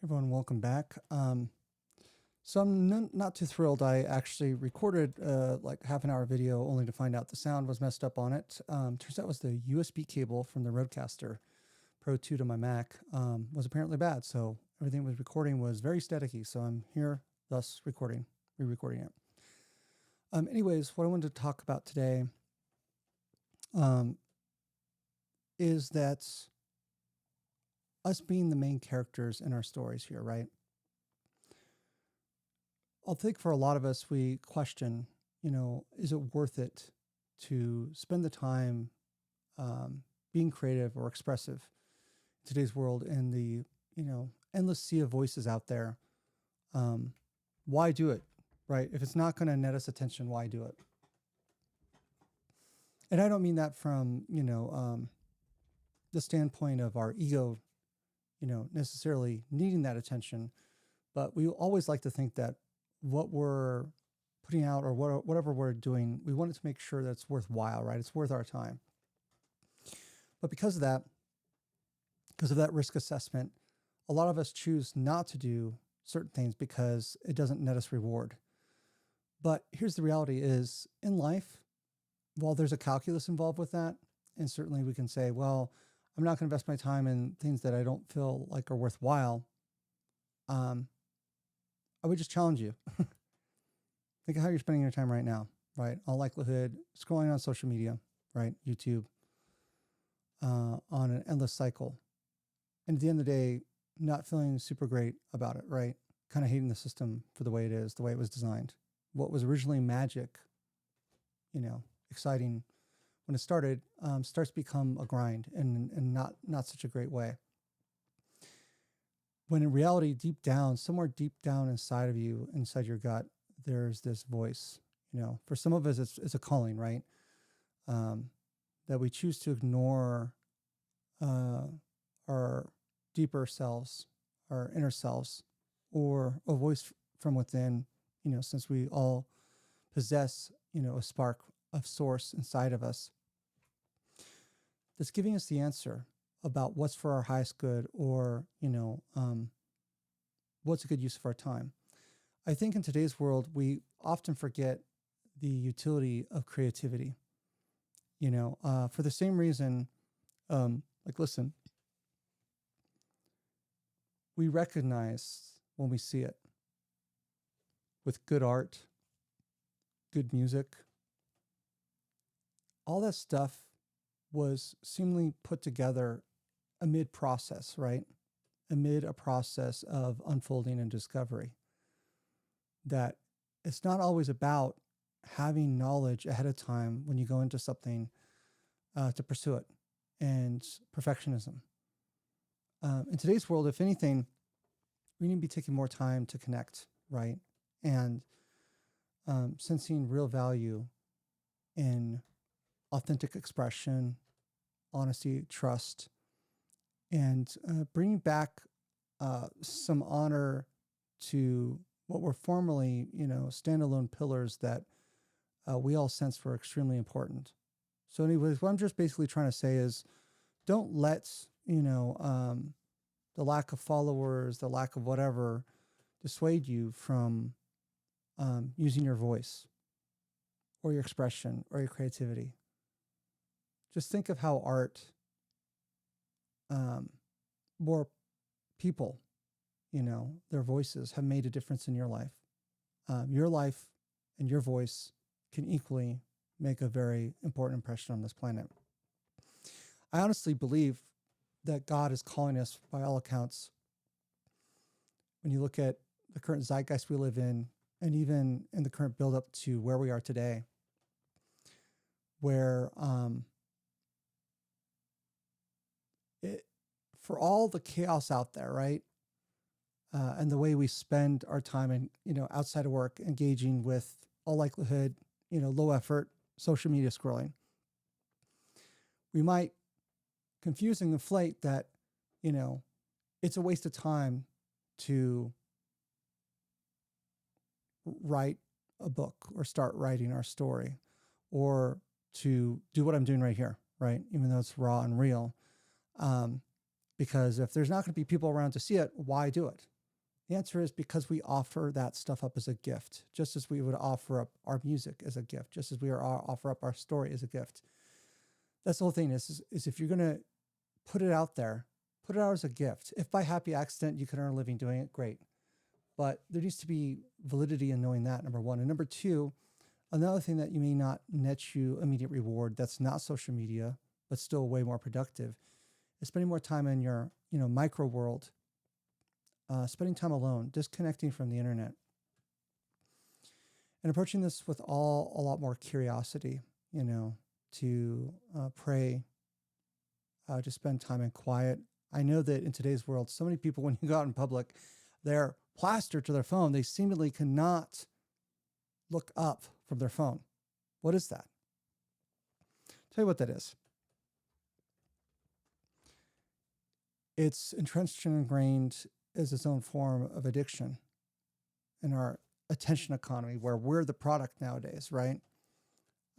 Everyone, welcome back. So I'm not too thrilled. I actually recorded like half an hour video only to find out the sound was messed up on it. Turns out it was the USB cable from the Rodecaster Pro 2 to my Mac was apparently bad. So everything was recording was very staticky. So I'm here, thus re-recording it. Anyways, what I wanted to talk about today is that us being the main characters in our stories here, right? I think for a lot of us, we question, is it worth it to spend the time being creative or expressive in today's world and the, endless sea of voices out there? Why do it, right? If it's not going to net us attention, why do it? And I don't mean that from, the standpoint of our ego, necessarily needing that attention, but we always like to think that what we're putting out or whatever we're doing, we want it to make sure that it's worthwhile, right? It's worth our time. But because of that risk assessment, a lot of us choose not to do certain things because it doesn't net us reward. But here's the reality is in life, while there's a calculus involved with that, and certainly we can say, well, I'm not going to invest my time in things that I don't feel like are worthwhile. I would just challenge you. Think of how you're spending your time right now, right? All likelihood, scrolling on social media, right? YouTube, on an endless cycle. And at the end of the day, not feeling super great about it, right? Kind of hating the system for the way it is, the way it was designed. What was originally magic, exciting when it started, starts to become a grind and not such a great way. When in reality, deep down, somewhere deep down inside of you, inside your gut, there's this voice. For some of us, it's a calling, right? That we choose to ignore our deeper selves, our inner selves, or a voice from within. Since we all possess, a spark of source inside of us, that's giving us the answer about what's for our highest good, or what's a good use of our time. I think in today's world, we often forget the utility of creativity. For the same reason, listen, we recognize when we see it with good art, good music, all that stuff was seemingly put together amid process, right? Amid a process of unfolding and discovery. That it's not always about having knowledge ahead of time when you go into something to pursue it, and perfectionism. In today's world, if anything, we need to be taking more time to connect, right? And sensing real value in authentic expression, honesty, trust, and bringing back some honor to what were formerly, standalone pillars that we all sensed were extremely important. So anyways, what I'm just basically trying to say is don't let, the lack of followers, the lack of whatever dissuade you from using your voice or your expression or your creativity. Just think of how art, more people, their voices have made a difference in your life. Your life and your voice can equally make a very important impression on this planet. I honestly believe that God is calling us, by all accounts, when you look at the current zeitgeist we live in, and even in the current buildup to where we are today, where for all the chaos out there, right? And the way we spend our time and, outside of work, engaging with all likelihood, low effort social media scrolling, we might confuse and inflate that, it's a waste of time to write a book or start writing our story or to do what I'm doing right here, right? Even though it's raw and real. Because if there's not going to be people around to see it, why do it? The answer is because we offer that stuff up as a gift, just as we would offer up our music as a gift, just as we are offer up our story as a gift. That's the whole thing is if you're going to put it out there, put it out as a gift. If by happy accident you can earn a living doing it, great. But there needs to be validity in knowing that, number one. And number two, another thing that you may not net you immediate reward that's not social media, but still way more productive, is spending more time in your micro world, spending time alone, disconnecting from the internet, and approaching this with a lot more curiosity, to pray, to spend time in quiet. I know that in today's world, so many people, when you go out in public, they're plastered to their phone. They seemingly cannot look up from their phone. What is that? I'll tell you what that is. It's entrenched and ingrained as its own form of addiction in our attention economy, where we're the product nowadays, right?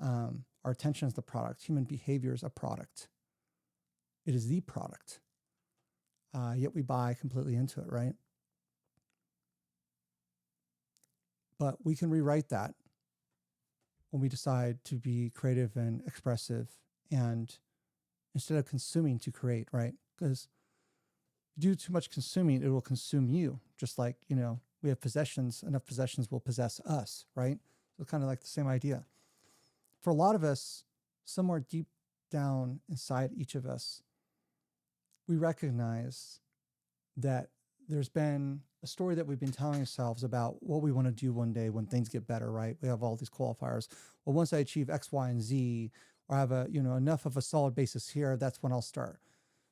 Our attention is the product. Human behavior is a product. It is the product. Yet we buy completely into it, right? But we can rewrite that when we decide to be creative and expressive, and instead of consuming, to create, right? Because if you do too much consuming, it will consume you. Just like, we have possessions, enough possessions will possess us, right? So kind of like the same idea. For a lot of us, somewhere deep down inside each of us, we recognize that there's been a story that we've been telling ourselves about what we want to do one day when things get better, right? We have all these qualifiers. Well, once I achieve X, Y, and Z, or have enough of a solid basis here, that's when I'll start.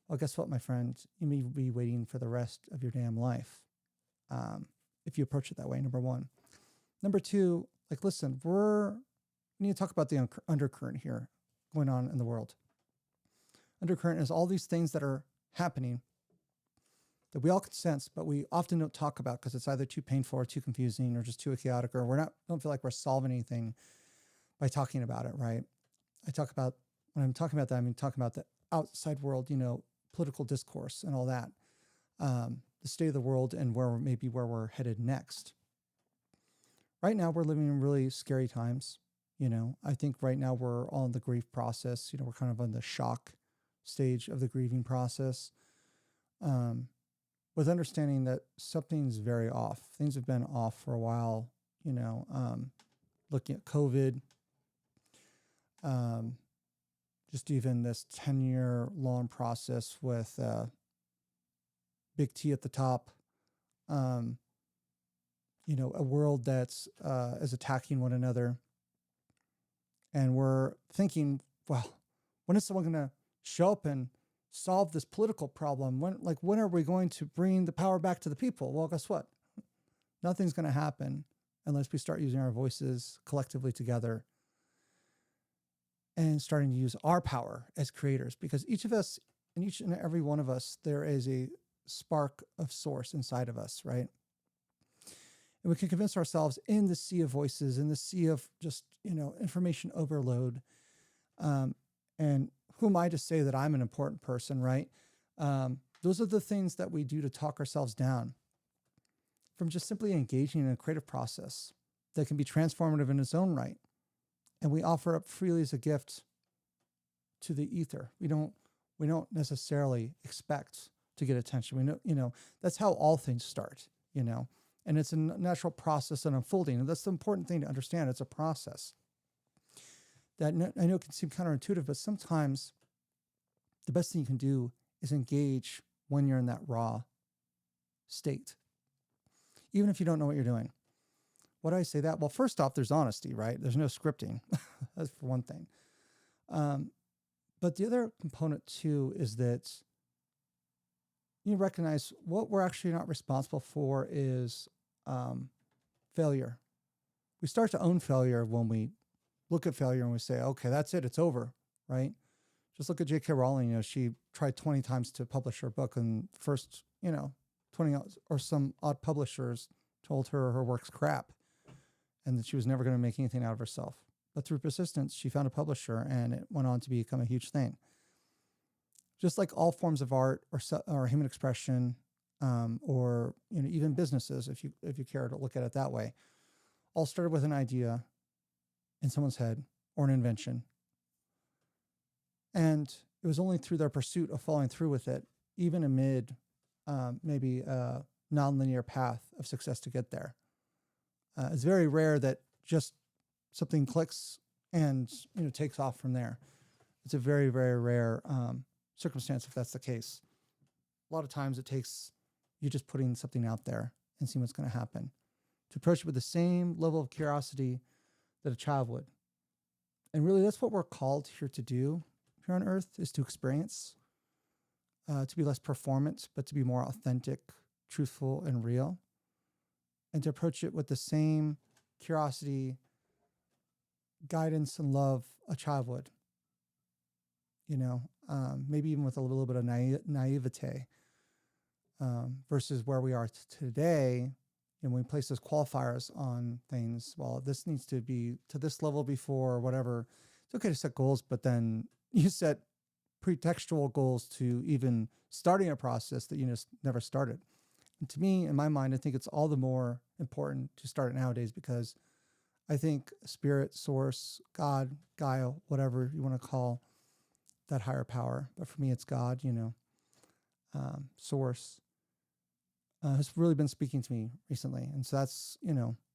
Well, guess what, my friend? You may be waiting for the rest of your damn life if you approach it that way, number one. Number two, listen, we need to talk about the undercurrent here going on in the world. Undercurrent is all these things that are happening that we all can sense, but we often don't talk about because it's either too painful or too confusing or just too chaotic, or don't feel like we're solving anything by talking about it, right? When I'm talking about that, I'm talking about the outside world, political discourse and all that, the state of the world and where we're headed next. Right now, we're living in really scary times. I think right now we're all in the grief process. We're kind of on the shock stage of the grieving process, with understanding that something's very off. Things have been off for a while, looking at COVID, just even this 10-year long process with big T at the top, a world that's is attacking one another. And we're thinking, well, when is someone going to show up and solve this political problem? When are we going to bring the power back to the people? Well, guess what? Nothing's going to happen unless we start using our voices collectively together and starting to use our power as creators, because each of us, and each and every one of us, there is a spark of source inside of us, right? And we can convince ourselves in the sea of voices, in the sea of just, information overload. And who am I to say that I'm an important person, right? Those are the things that we do to talk ourselves down from just simply engaging in a creative process that can be transformative in its own right. And we offer up freely as a gift to the ether. We don't necessarily expect to get attention. We know, that's how all things start, and it's a natural process and unfolding. And that's the important thing to understand. It's a process that I know can seem counterintuitive, but sometimes the best thing you can do is engage when you're in that raw state, even if you don't know what you're doing. Why do I say that? Well, first off, there's honesty, right? There's no scripting. That's for one thing. But the other component too is that you recognize what we're actually not responsible for is failure. We start to own failure when we look at failure and we say, okay, that's it, it's over, right? Just look at J.K. Rowling. She tried 20 times to publish her book, and first, 20 or some odd publishers told her work's crap and that she was never going to make anything out of herself. But through persistence, she found a publisher, and it went on to become a huge thing. just like all forms of art or human expression, or even businesses, if you care to look at it that way, all started with an idea in someone's head or an invention, and it was only through their pursuit of following through with it, even amid maybe a nonlinear path of success to get there. It's very rare that just something clicks and takes off from there. It's a very, very rare circumstance if that's the case. A lot of times it takes you just putting something out there and seeing what's going to happen. To approach it with the same level of curiosity that a child would. And really that's what we're called here to do here on earth, is to experience, to be less performant, but to be more authentic, truthful, and real. And to approach it with the same curiosity, guidance, and love a child would. Maybe even with a little bit of naivete, versus where we are today. And when we place those qualifiers on things, well, this needs to be to this level before or whatever. It's okay to set goals, but then you set pretextual goals to even starting a process that you just never started. And to me, in my mind, I think it's all the more important to start it nowadays, because I think spirit, source, God, Gaia, whatever you want to call that higher power, but for me, it's God, source, has really been speaking to me recently. And so that's,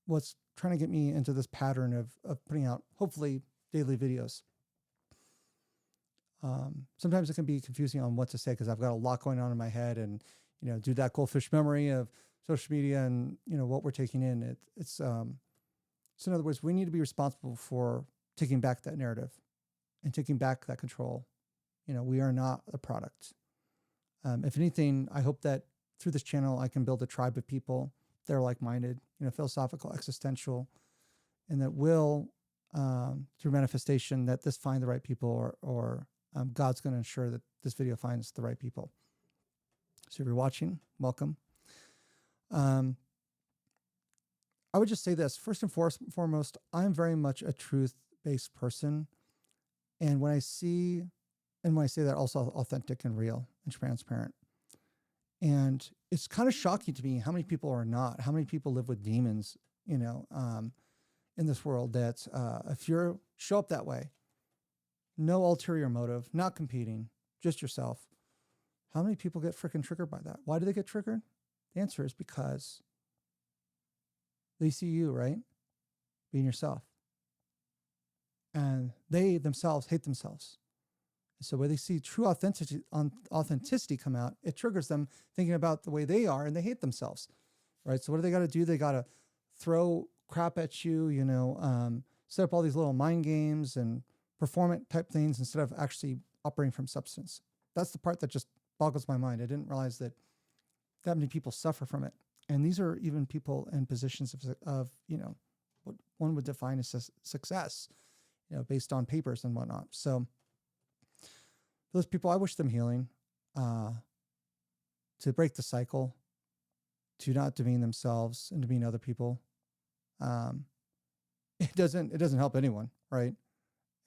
what's trying to get me into this pattern of putting out, hopefully, daily videos. Sometimes it can be confusing on what to say, because I've got a lot going on in my head, and, do that goldfish memory of social media and, what we're taking in. So in other words, we need to be responsible for taking back that narrative and taking back that control. We are not a product. If anything, I hope that through this channel, I can build a tribe of people that are like-minded, philosophical, existential, and that will, through manifestation, that this find the right people, or God's going to ensure that this video finds the right people. So if you're watching, welcome. I would just say this, first and foremost, I'm very much a truth-based person. And when I say that, also authentic and real and transparent. And it's kind of shocking to me how many people are not, how many people live with demons, in this world, that if you show up that way, no ulterior motive, not competing, just yourself, how many people get freaking triggered by that? Why do they get triggered? The answer is because they see you, right? Being yourself. And they themselves hate themselves. So when they see true authenticity come out, it triggers them thinking about the way they are, and they hate themselves, right? So what do they got to do? They got to throw crap at you, set up all these little mind games and performant type things instead of actually operating from substance. That's the part that just boggles my mind. I didn't realize that many people suffer from it. And these are even people in positions of what one would define as success, based on papers and whatnot. So those people, I wish them healing, to break the cycle, to not demean themselves and demean other people. It doesn't help anyone, right?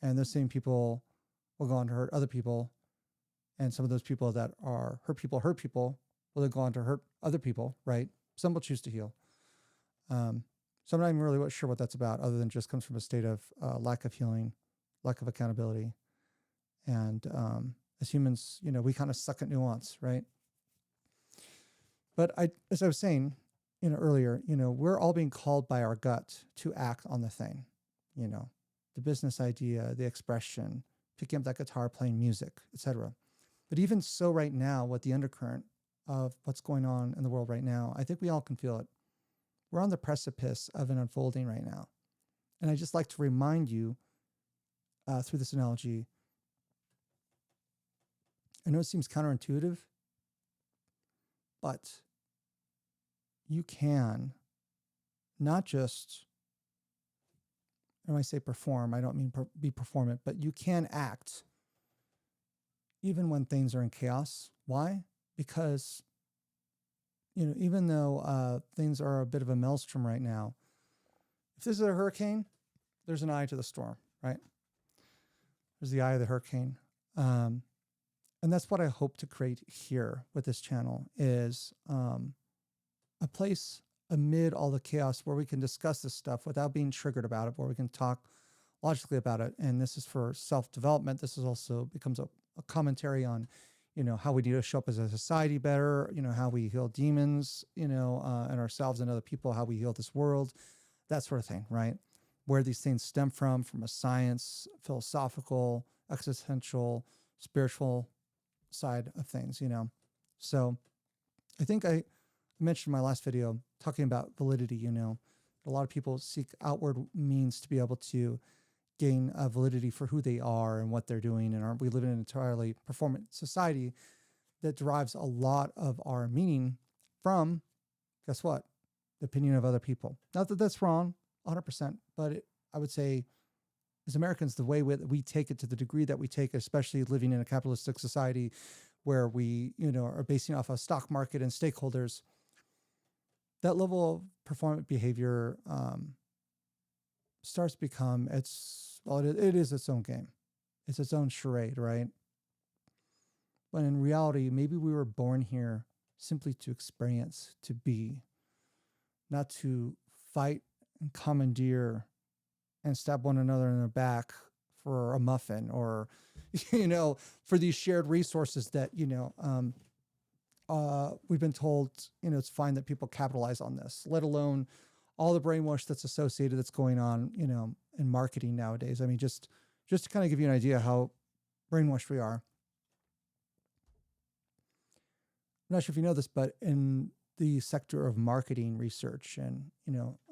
And those same people will go on to hurt other people. And some of those people that are hurt people will then go on to hurt other people, right? Some will choose to heal. So I'm not even really sure what that's about, other than just comes from a state of lack of healing, lack of accountability. And as humans, we kind of suck at nuance, right? But as I was saying, earlier, we're all being called by our gut to act on the thing, the business idea, the expression, picking up that guitar, playing music, etc. But even so, right now, with the undercurrent of what's going on in the world right now, I think we all can feel it. We're on the precipice of an unfolding right now. And I just like to remind you, through this analogy, I know it seems counterintuitive, but you can not just, when I say perform, I don't mean be performant, but you can act even when things are in chaos. Why? Because, even though things are a bit of a maelstrom right now, if this is a hurricane, there's an eye to the storm, right? There's the eye of the hurricane. And that's what I hope to create here with this channel is a place amid all the chaos where we can discuss this stuff without being triggered about it, where we can talk logically about it. And this is for self-development. This is also becomes a commentary on, how we need to show up as a society better, how we heal demons, and ourselves and other people, how we heal this world, that sort of thing, right? Where these things stem from a science, philosophical, existential, spiritual side of things, So I think I mentioned in my last video talking about validity, a lot of people seek outward means to be able to gain validity for who they are and what they're doing. And we live in an entirely performant society that derives a lot of our meaning from, guess what? The opinion of other people. Not that that's wrong, 100%, but I would say as Americans, the way we take it to the degree that we take it, especially living in a capitalistic society where we, are basing off a stock market and stakeholders, that level of performant behavior starts to become, it is its own game. It's its own charade, right? But in reality, maybe we were born here simply to experience, to be, not to fight and commandeer and stab one another in the back for a muffin or, for these shared resources that, we've been told, it's fine that people capitalize on this, let alone all the brainwash that's associated that's going on, in marketing nowadays. I mean, just to kind of give you an idea how brainwashed we are. I'm not sure if you know this, but in the sector of marketing research and,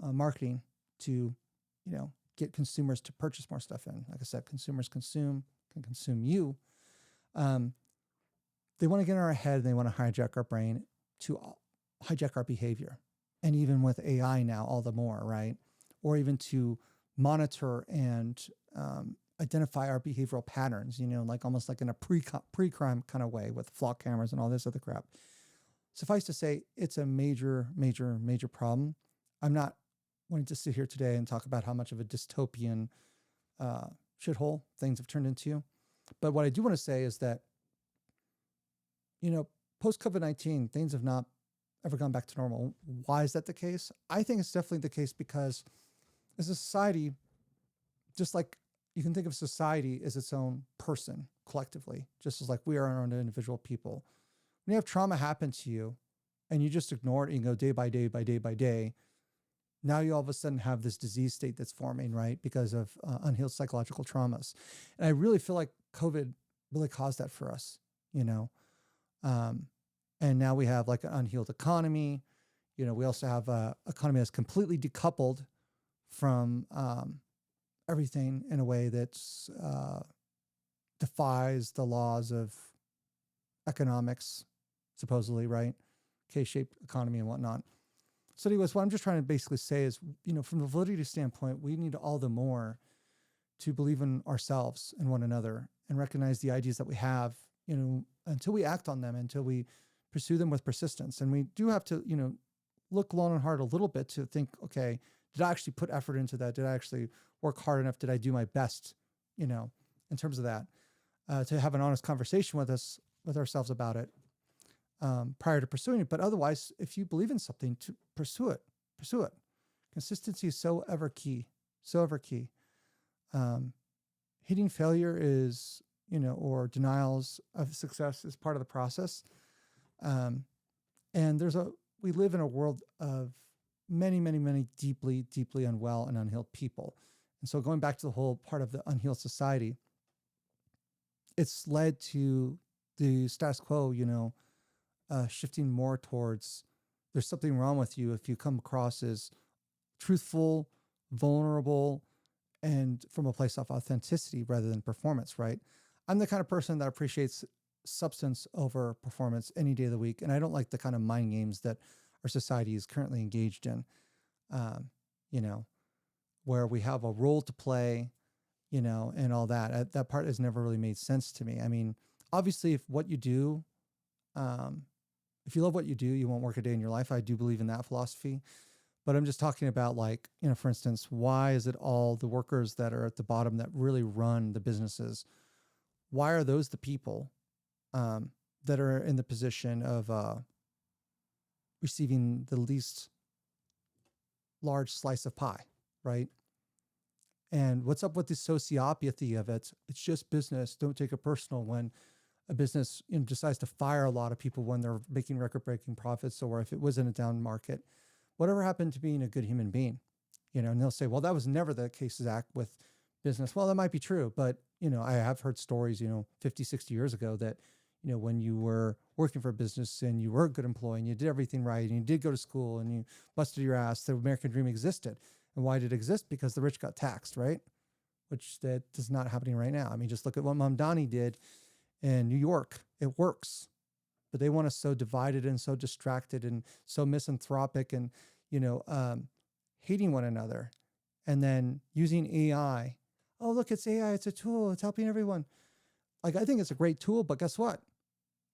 marketing to, get consumers to purchase more stuff in, like I said, consumers can consume you. They want to get in our head and they want to hijack our brain to hijack our behavior. And even with AI now, all the more, right? Or even to monitor and identify our behavioral patterns, like almost like in a pre-crime kind of way with flock cameras and all this other crap. Suffice to say, it's a major, major, major problem. I'm not wanting to sit here today and talk about how much of a dystopian shithole things have turned into. But what I do want to say is that, post-COVID-19, things have not ever gone back to normal. Why is that the case? I think it's definitely the case because as a society, just like you can think of society as its own person collectively, just as like we are our own individual people. When you have trauma happen to you and you just ignore it and you go day by day by day by day, now you all of a sudden have this disease state that's forming, right? Because of unhealed psychological traumas. And I really feel like COVID really caused that for us, and now we have like an unhealed economy. We also have an economy that's completely decoupled from everything in a way that's defies the laws of economics, supposedly, right? K-shaped economy and whatnot. So anyways, what I'm just trying to basically say is, from the validity standpoint, we need all the more to believe in ourselves and one another and recognize the ideas that we have, until we act on them, until we pursue them with persistence. And we do have to, look long and hard a little bit to think, okay, did I actually put effort into that? Did I actually work hard enough? Did I do my best, in terms of that, to have an honest conversation with ourselves about it prior to pursuing it. But otherwise, if you believe in something, to pursue it. Consistency is so ever key. Hitting failure is, or denials of success is part of the process. And we live in a world of many, many, many deeply, deeply unwell and unhealed people. And so going back to the whole part of the unhealed society, it's led to the status quo, shifting more towards there's something wrong with you if you come across as truthful, vulnerable, and from a place of authenticity rather than performance, right? I'm the kind of person that appreciates substance over performance any day of the week. And I don't like the kind of mind games that our society is currently engaged in, where we have a role to play, and all that. That part has never really made sense to me. I mean, obviously, if what you do, if you love what you do, you won't work a day in your life. I do believe in that philosophy. But I'm just talking about, like, for instance, why is it all the workers that are at the bottom that really run the businesses? Why are those the people that are in the position of receiving the least large slice of pie, right? And what's up with the sociopathy of it? It's just business. Don't take it personal when a business decides to fire a lot of people when they're making record-breaking profits, or if it was in a down market. Whatever happened to being a good human being? And they'll say, well, that was never the case, Zach, with business. Well, that might be true, but I have heard stories, 50, 60 years ago that, when you were working for a business and you were a good employee and you did everything right and you did go to school and you busted your ass, the American dream existed. And why did it exist? Because the rich got taxed, right? Which that is not happening right now. I mean, just look at what Mamdani did in New York. It works, but they want us so divided and so distracted and so misanthropic and, hating one another, and then using AI. Oh, look, it's AI. It's a tool. It's helping everyone. Like, I think it's a great tool, but guess what?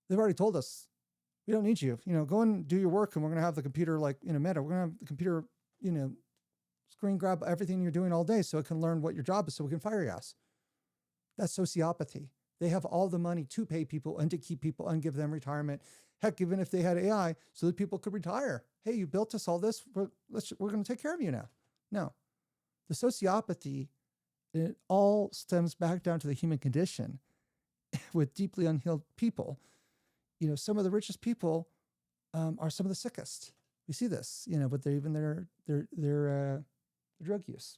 They've already told us we don't need you. Go and do your work, and we're going to have the computer like in a Meta. We're going to have the computer, screen grab everything you're doing all day so it can learn what your job is so we can fire your ass. That's sociopathy. They have all the money to pay people and to keep people and give them retirement. Heck, even if they had AI so that people could retire. Hey, you built us all this. We're going to take care of you now. No. The sociopathy, it all stems back down to the human condition with deeply unhealed people. Some of the richest people are some of the sickest. We see this, with their drug use,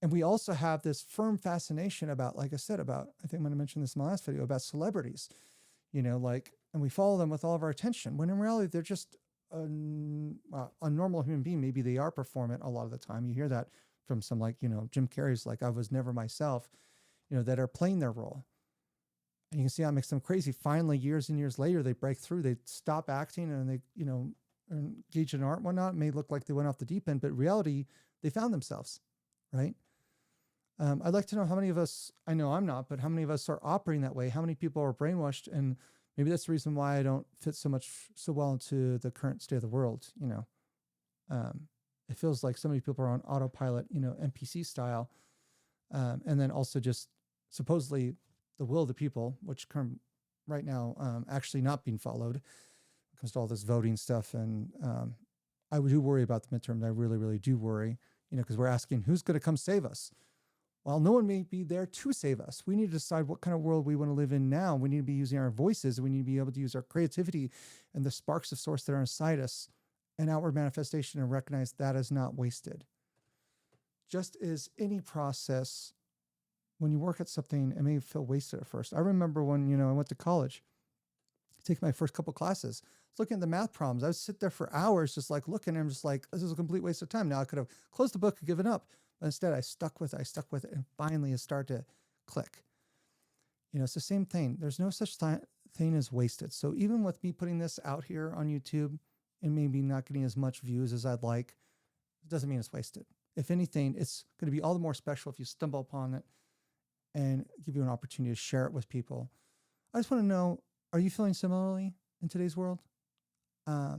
and we also have this firm fascination about, like I said, I think I'm going to mention this in my last video, about celebrities, and we follow them with all of our attention, when in reality, they're just a normal human being. Maybe they are performant a lot of the time. You hear that from some, Jim Carrey's, I was never myself, that are playing their role. And you can see how it makes them crazy. Finally, years and years later, they break through, they stop acting and they, engage in art and whatnot. It may look like they went off the deep end, but in reality, they found themselves, right? I'd like to know how many of us, I know I'm not, but how many of us are operating that way? How many people are brainwashed? And maybe that's the reason why I don't fit so well into the current state of the world. It feels like so many people are on autopilot, NPC style. And then also just supposedly the will of the people, which right now actually not being followed when it comes to all this voting stuff. And I do worry about the midterm. I really, really do worry, because we're asking who's going to come save us. Well, no one may be there to save us. We need to decide what kind of world we want to live in now. We need to be using our voices. We need to be able to use our creativity and the sparks of source that are inside us and outward manifestation, and recognize that is not wasted. Just as any process, when you work at something, it may feel wasted at first. I remember when, I went to college, taking my first couple classes, looking at the math problems. I would sit there for hours just looking, and I'm just like, this is a complete waste of time. Now I could have closed the book and given up. But instead, I stuck with it, and finally it started to click. It's the same thing. There's no such thing as wasted. So even with me putting this out here on YouTube and maybe not getting as much views as I'd like, it doesn't mean it's wasted. If anything, it's going to be all the more special if you stumble upon it and give you an opportunity to share it with people. I just want to know, are you feeling similarly in today's world? I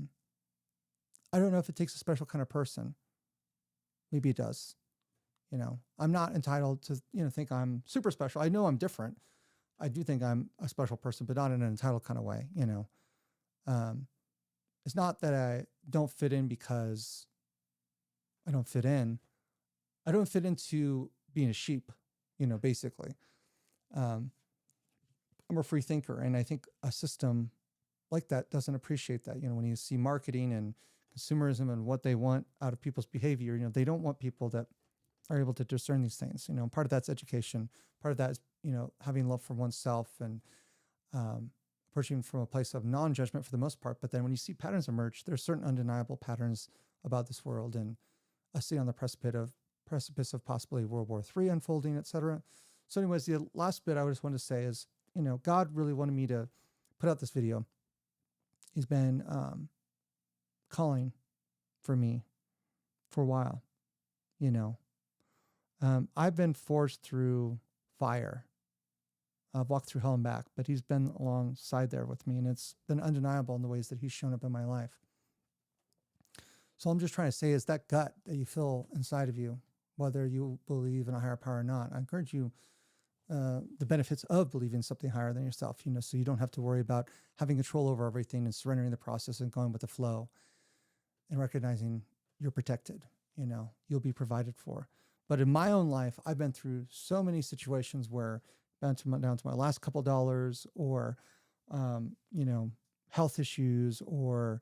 don't know if it takes a special kind of person. Maybe it does. I'm not entitled to, think I'm super special. I know I'm different. I do think I'm a special person, but not in an entitled kind of way. It's not that I don't fit in because I don't fit in. I don't fit into being a sheep, basically. I'm a free thinker, and I think a system like that doesn't appreciate that. When you see marketing and consumerism and what they want out of people's behavior, they don't want people that are able to discern these things. Part of that's education. Part of that is, having love for oneself and approaching from a place of non-judgment for the most part. But then when you see patterns emerge, there's certain undeniable patterns about this world, and us sitting on the precipice of possibly World War III unfolding, et cetera. So anyways, the last bit I just wanted to say is, God really wanted me to put out this video. He's been calling for me for a while, I've been forged through fire. I've walked through hell and back, but he's been alongside there with me, and it's been undeniable in the ways that he's shown up in my life. So I'm just trying to say is that gut that you feel inside of you, whether you believe in a higher power or not, I encourage you, the benefits of believing something higher than yourself, so you don't have to worry about having control over everything and surrendering the process and going with the flow and recognizing you're protected, you'll be provided for. But in my own life, I've been through so many situations where down to my last couple dollars, or, health issues, or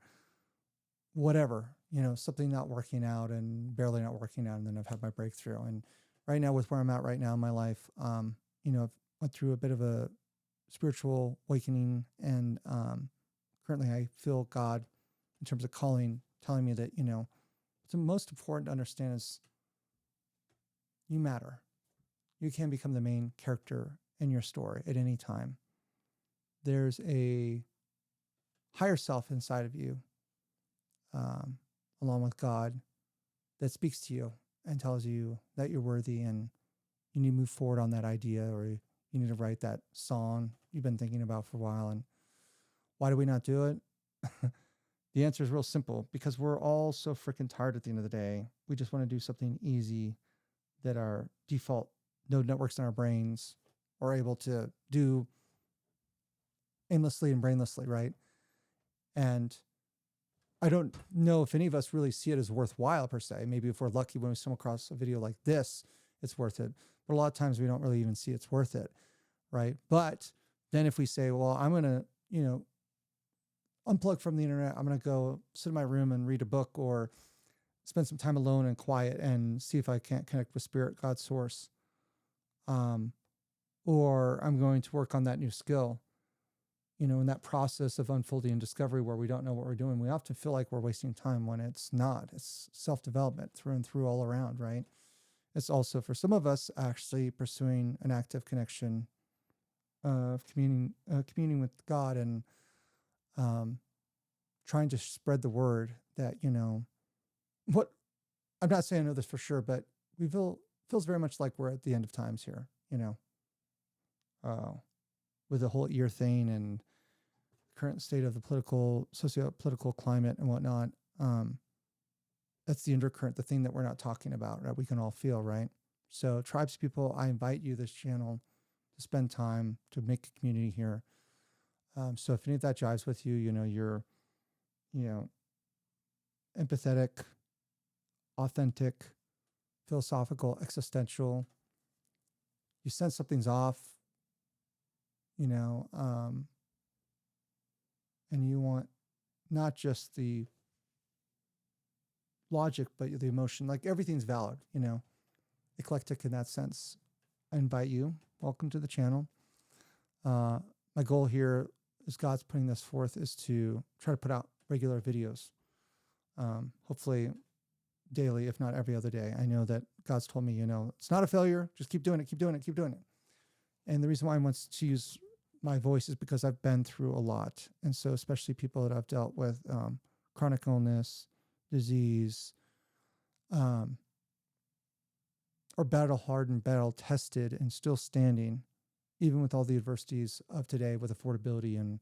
whatever, something not working out and barely not working out. And then I've had my breakthrough. And right now, with where I'm at right now in my life, I've went through a bit of a spiritual awakening, and currently I feel God, in terms of calling, telling me that, what's the most important to understand is you matter. You can become the main character in your story at any time. There's a higher self inside of you, along with God, that speaks to you and tells you that you're worthy, and you need to move forward on that idea, or you need to write that song you've been thinking about for a while. And why do we not do it? The answer is real simple, because we're all so freaking tired at the end of the day. We just want to do something easy that our default node networks in our brains are able to do aimlessly and brainlessly, right? And I don't know if any of us really see it as worthwhile per se. Maybe if we're lucky, when we come across a video like this, it's worth it. But a lot of times we don't really even see it's worth it, right? But then if we say, well, I'm going to, unplug from the internet, I'm going to go sit in my room and read a book, or spend some time alone and quiet and see if I can't connect with spirit, God's source. Or I'm going to work on that new skill. In that process of unfolding and discovery where we don't know what we're doing, we often feel like we're wasting time when it's not. It's self-development through and through, all around, right? It's also, for some of us, actually pursuing an active connection of communing with God, and trying to spread the word that, what I'm not saying I know this for sure, but we feels very much like we're at the end of times here, with the whole ear thing and current state of the socio-political climate and whatnot. That's the undercurrent, the thing that we're not talking about, right? We can all feel, right? So tribes people, I invite you, this channel, to spend time to make a community here. So if any of that jives with you, you're, empathetic, authentic, philosophical, existential, you sense something's off, and you want not just the logic, but the emotion, like everything's valid, eclectic in that sense. I invite you. Welcome to the channel. My goal here, as God's putting this forth, is to try to put out regular videos, hopefully daily, if not every other day. I know that God's told me, it's not a failure. Just keep doing it, keep doing it, keep doing it. And the reason why I want to use my voice is because I've been through a lot. And so especially people that I've dealt with chronic illness, disease, or battle-hardened, battle-tested, and still standing, even with all the adversities of today, with affordability and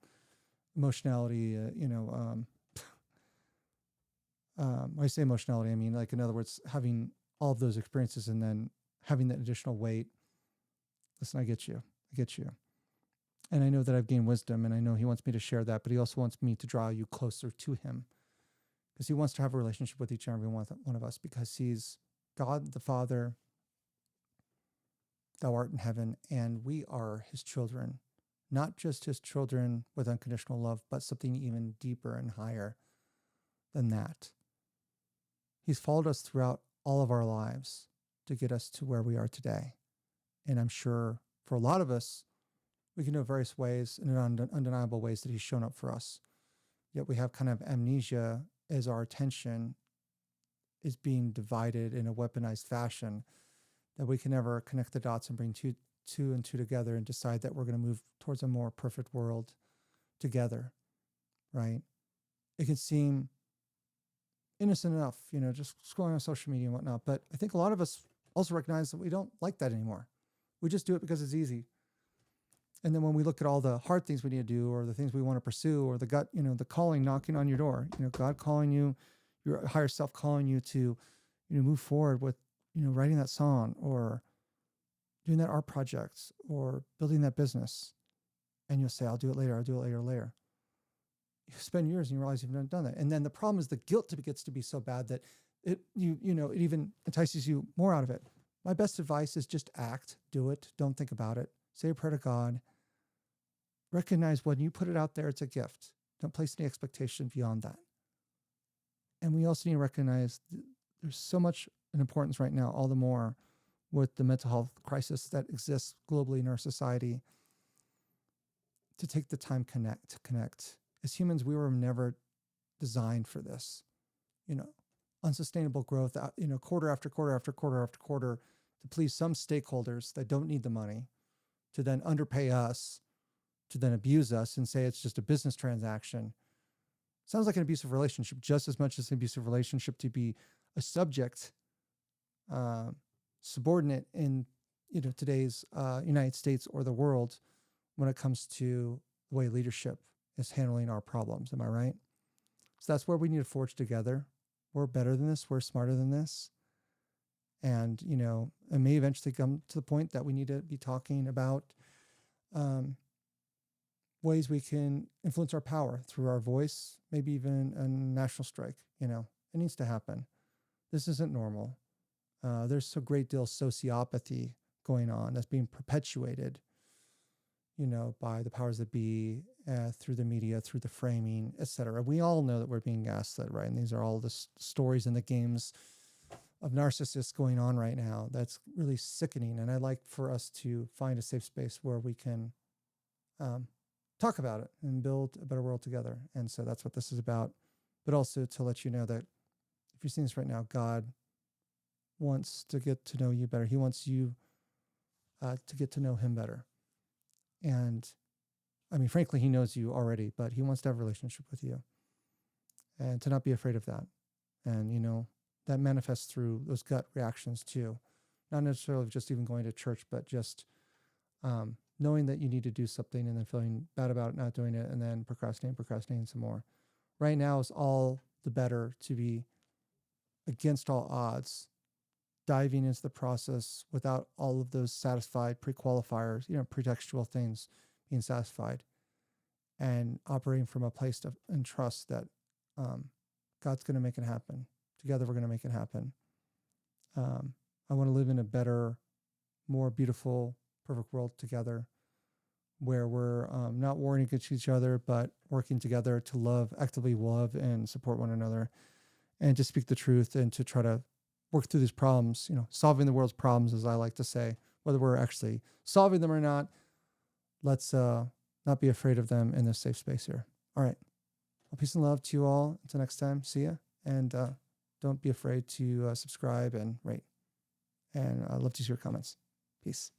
emotionality, when I say emotionality, I mean, like, in other words, having all of those experiences and then having that additional weight. Listen, I get you. And I know that I've gained wisdom, and I know he wants me to share that, but he also wants me to draw you closer to him, because he wants to have a relationship with each and every one of us, because he's God the Father, thou art in heaven, and we are his children, not just his children with unconditional love, but something even deeper and higher than that. He's followed us throughout all of our lives to get us to where we are today. And I'm sure for a lot of us, we can know various ways and undeniable ways that he's shown up for us. Yet we have kind of amnesia as our attention is being divided in a weaponized fashion, that we can never connect the dots and bring two and two together and decide that we're going to move towards a more perfect world together, right? It can seem innocent enough, just scrolling on social media and whatnot. But I think a lot of us also recognize that we don't like that anymore. We just do it because it's easy. And then when we look at all the hard things we need to do, or the things we want to pursue, or the gut, the calling knocking on your door, God calling you, your higher self calling you to, move forward with, writing that song, or doing that art project or building that business, and you'll say, I'll do it later, I'll do it later, later. You spend years and you realize you've never done that. And then the problem is the guilt gets to be so bad that it even entices you more out of it. My best advice is just act, do it, don't think about it. Say a prayer to God. Recognize when you put it out there, it's a gift. Don't place any expectation beyond that. And we also need to recognize there's so much an importance right now, all the more with the mental health crisis that exists globally in our society, to take the time to connect. As humans, we were never designed for this. Unsustainable growth, quarter after quarter after quarter after quarter, to please some stakeholders that don't need the money, to then underpay us, to then abuse us and say it's just a business transaction. Sounds like an abusive relationship just as much as an abusive relationship to be a subject, subordinate in today's United States or the world when it comes to the way leadership is handling our problems. Am I right? So that's where we need to forge together. We're better than this. We're smarter than this. And, it may eventually come to the point that we need to be talking about ways we can influence our power through our voice, maybe even a national strike. It needs to happen. This isn't normal. There's a great deal of sociopathy going on that's being perpetuated, by the powers that be, through the media, through the framing, etc. We all know that we're being gaslit, right? And these are all the stories and the games of narcissists going on right now. That's really sickening. And I'd like for us to find a safe space where we can talk about it and build a better world together. And so that's what this is about. But also to let you know that if you're seeing this right now, God wants to get to know you better. He wants you to get to know him better. And frankly, he knows you already, but he wants to have a relationship with you and to not be afraid of that. And, that manifests through those gut reactions too. Not necessarily just even going to church, but just knowing that you need to do something and then feeling bad about it, not doing it, and then procrastinating some more. Right now is all the better to be against all odds, diving into the process without all of those satisfied pre-qualifiers, pretextual things being satisfied, and operating from a place of and trust that God's going to make it happen. Together, we're going to make it happen. I want to live in a better, more beautiful, perfect world together, where we're not warring against each other, but working together to actively love and support one another, and to speak the truth and to try to work through these problems, solving the world's problems, as I like to say, whether we're actually solving them or not. Let's not be afraid of them in this safe space here. All right. Well, peace and love to you all. Until next time, see ya. And don't be afraid to subscribe and rate. And I'd love to see your comments. Peace.